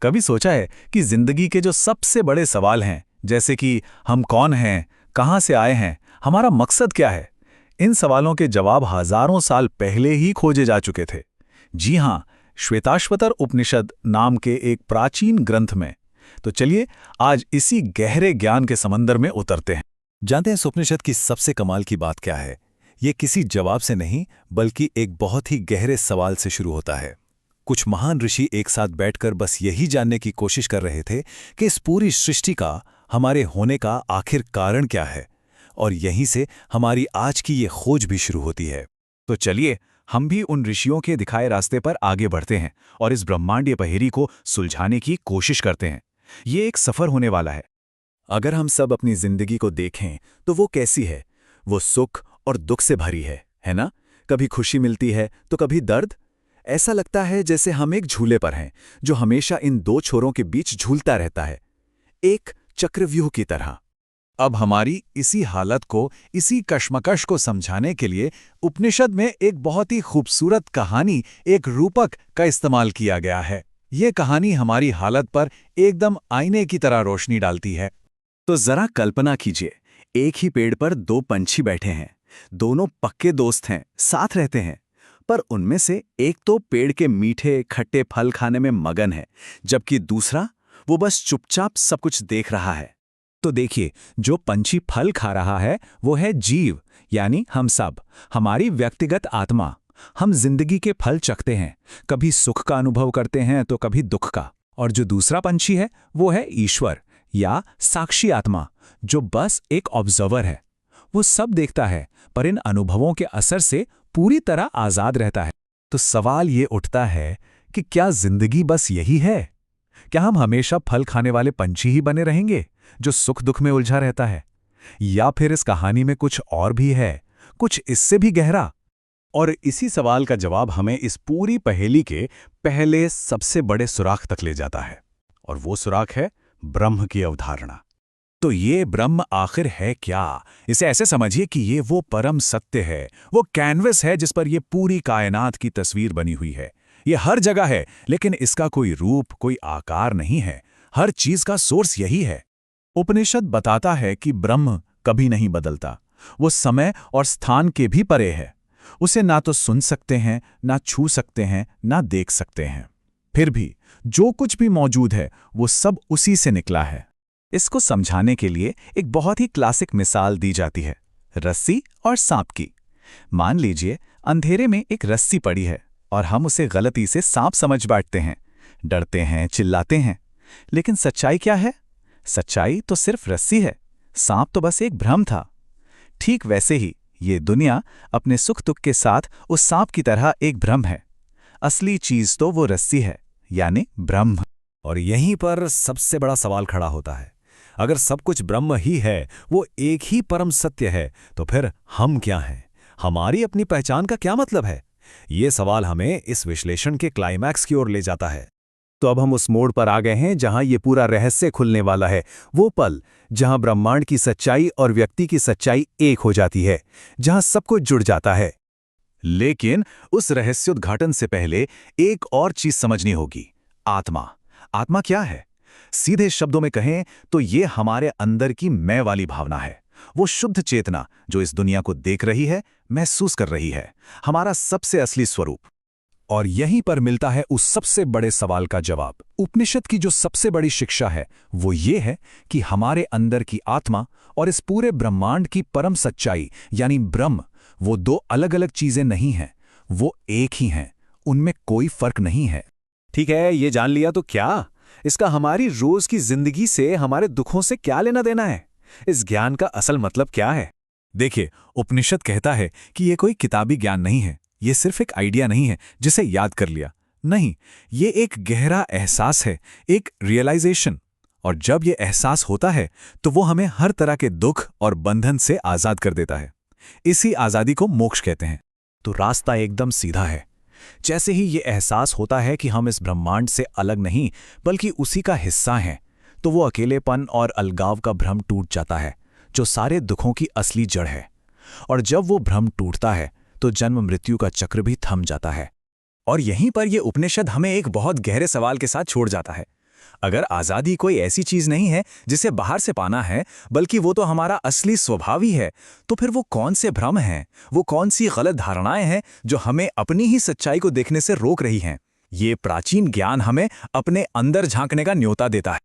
कभी सोचा है कि जिंदगी के जो सबसे बड़े सवाल हैं, जैसे कि हम कौन हैं, कहाँ से आए हैं, हमारा मकसद क्या है, इन सवालों के जवाब हजारों साल पहले ही खोजे जा चुके थे। जी हाँ, श्वेताश्वतर उपनिषद नाम के एक प्राचीन ग्रंथ में। तो चलिए आज इसी गहरे ज्ञान के समंदर में उतरते हैं। जानते हैं इस उपनिषद की सबसे कमाल की बात क्या है? ये किसी जवाब से नहीं, बल्कि एक बहुत ही गहरे सवाल से शुरू होता है। कुछ महान ऋषि एक साथ बैठकर बस यही जानने की कोशिश कर रहे थे कि इस पूरी सृष्टि का, हमारे होने का आखिर कारण क्या है, और यहीं से हमारी आज की ये खोज भी शुरू होती है। तो चलिए हम भी उन ऋषियों के दिखाए रास्ते पर आगे बढ़ते हैं और इस ब्रह्मांडीय पहेली को सुलझाने की कोशिश करते हैं। ये एक सफर होने वाला है। अगर हम सब अपनी जिंदगी को देखें तो वो कैसी है? वो सुख और दुख से भरी है ना? कभी खुशी मिलती है तो कभी दर्द। ऐसा लगता है जैसे हम एक झूले पर हैं जो हमेशा इन दो छोरों के बीच झूलता रहता है, एक चक्रव्यूह की तरह। अब हमारी इसी हालत को, इसी कश्मकश को समझाने के लिए उपनिषद में एक बहुत ही खूबसूरत कहानी, एक रूपक का इस्तेमाल किया गया है। ये कहानी हमारी हालत पर एकदम आईने की तरह रोशनी डालती है। तो जरा कल्पना कीजिए, एक ही पेड़ पर दो पंछी बैठे हैं। दोनों पक्के दोस्त हैं, साथ रहते हैं, पर उनमें से एक तो पेड़ के मीठे खट्टे फल खाने में मगन है, जबकि दूसरा वो बस चुपचाप सब कुछ देख रहा है। तो देखिए, जो पंछी फल खा रहा है वो है जीव, यानी हम सब, हमारी व्यक्तिगत आत्मा। हम जिंदगी के फल चखते हैं, कभी सुख का अनुभव करते हैं तो कभी दुख का। और जो दूसरा पंछी है वो है ईश्वर या साक्षी आत्मा, जो बस एक ऑब्जर्वर है। वो सब देखता है, पर इन अनुभवों के असर से पूरी तरह आजाद रहता है। तो सवाल ये उठता है कि क्या जिंदगी बस यही है? क्या हम हमेशा फल खाने वाले पंछी ही बने रहेंगे जो सुख दुख में उलझा रहता है, या फिर इस कहानी में कुछ और भी है, कुछ इससे भी गहरा? और इसी सवाल का जवाब हमें इस पूरी पहेली के पहले सबसे बड़े सुराख तक ले जाता है, और वो सुराख है ब्रह्म की अवधारणा। तो ये ब्रह्म आखिर है क्या? इसे ऐसे समझिए कि ये वो परम सत्य है, वो कैनवस है जिस पर ये पूरी कायनात की तस्वीर बनी हुई है। ये हर जगह है, लेकिन इसका कोई रूप, कोई आकार नहीं है। हर चीज का सोर्स यही है। उपनिषद बताता है कि ब्रह्म कभी नहीं बदलता। वो समय और स्थान के भी परे है। उसे ना तो सुन सकते हैं, ना छू सकते हैं, ना देख सकते हैं। फिर भी जो कुछ भी मौजूद है वो सब उसी से निकला है। इसको समझाने के लिए एक बहुत ही क्लासिक मिसाल दी जाती है, रस्सी और सांप की। मान लीजिए अंधेरे में एक रस्सी पड़ी है और हम उसे गलती से सांप समझ बैठते हैं, डरते हैं, चिल्लाते हैं। लेकिन सच्चाई क्या है? सच्चाई तो सिर्फ रस्सी है, सांप तो बस एक भ्रम था। ठीक वैसे ही ये दुनिया अपने सुख दुख के साथ उस सांप की तरह एक भ्रम है। असली चीज तो वो रस्सी है, यानी ब्रह्म। और यहीं पर सबसे बड़ा सवाल खड़ा होता है। अगर सब कुछ ब्रह्म ही है, वो एक ही परम सत्य है, तो फिर हम क्या हैं? हमारी अपनी पहचान का क्या मतलब है? ये सवाल हमें इस विश्लेषण के क्लाइमैक्स की ओर ले जाता है। तो अब हम उस मोड़ पर आ गए हैं जहां ये पूरा रहस्य खुलने वाला है। वो पल जहां ब्रह्मांड की सच्चाई और व्यक्ति की सच्चाई एक हो जाती है, जहां सब कुछ जुड़ जाता है। लेकिन उस रहस्योद्घाटन से पहले एक और चीज समझनी होगी, आत्मा। आत्मा क्या है? सीधे शब्दों में कहें तो ये हमारे अंदर की मैं वाली भावना है। वो शुद्ध चेतना जो इस दुनिया को देख रही है, महसूस कर रही है, हमारा सबसे असली स्वरूप। और यहीं पर मिलता है उस सबसे बड़े सवाल का जवाब। उपनिषद की जो सबसे बड़ी शिक्षा है वो ये है कि हमारे अंदर की आत्मा और इस पूरे ब्रह्मांड की परम सच्चाई यानी ब्रह्म, वो दो अलग अलग चीजें नहीं हैं, वो एक ही हैं। उनमें कोई फर्क नहीं है। ठीक है, ये जान लिया तो क्या? इसका हमारी रोज की जिंदगी से, हमारे दुखों से क्या लेना देना है? इस ज्ञान का असल मतलब क्या है? देखिए, उपनिषद कहता है कि ये कोई किताबी ज्ञान नहीं है, ये सिर्फ एक आइडिया नहीं है जिसे याद कर लिया। नहीं, ये एक गहरा एहसास है, एक रियलाइजेशन। और जब ये एहसास होता है तो वो हमें हर तरह के दुख और बंधन से आजाद कर देता है। इसी आजादी को मोक्ष कहते हैं। तो रास्ता एकदम सीधा है। जैसे ही ये एहसास होता है कि हम इस ब्रह्मांड से अलग नहीं बल्कि उसी का हिस्सा हैं, तो वो अकेलेपन और अलगाव का भ्रम टूट जाता है, जो सारे दुखों की असली जड़ है। और जब वो भ्रम टूटता है तो जन्म मृत्यु का चक्र भी थम जाता है। और यहीं पर यह उपनिषद हमें एक बहुत गहरे सवाल के साथ छोड़ जाता है। अगर आज़ादी कोई ऐसी चीज़ नहीं है जिसे बाहर से पाना है, बल्कि वो तो हमारा असली स्वभाव ही है, तो फिर वो कौन से भ्रम हैं, वो कौन सी गलत धारणाएं हैं जो हमें अपनी ही सच्चाई को देखने से रोक रही हैं? ये प्राचीन ज्ञान हमें अपने अंदर झांकने का न्योता देता है।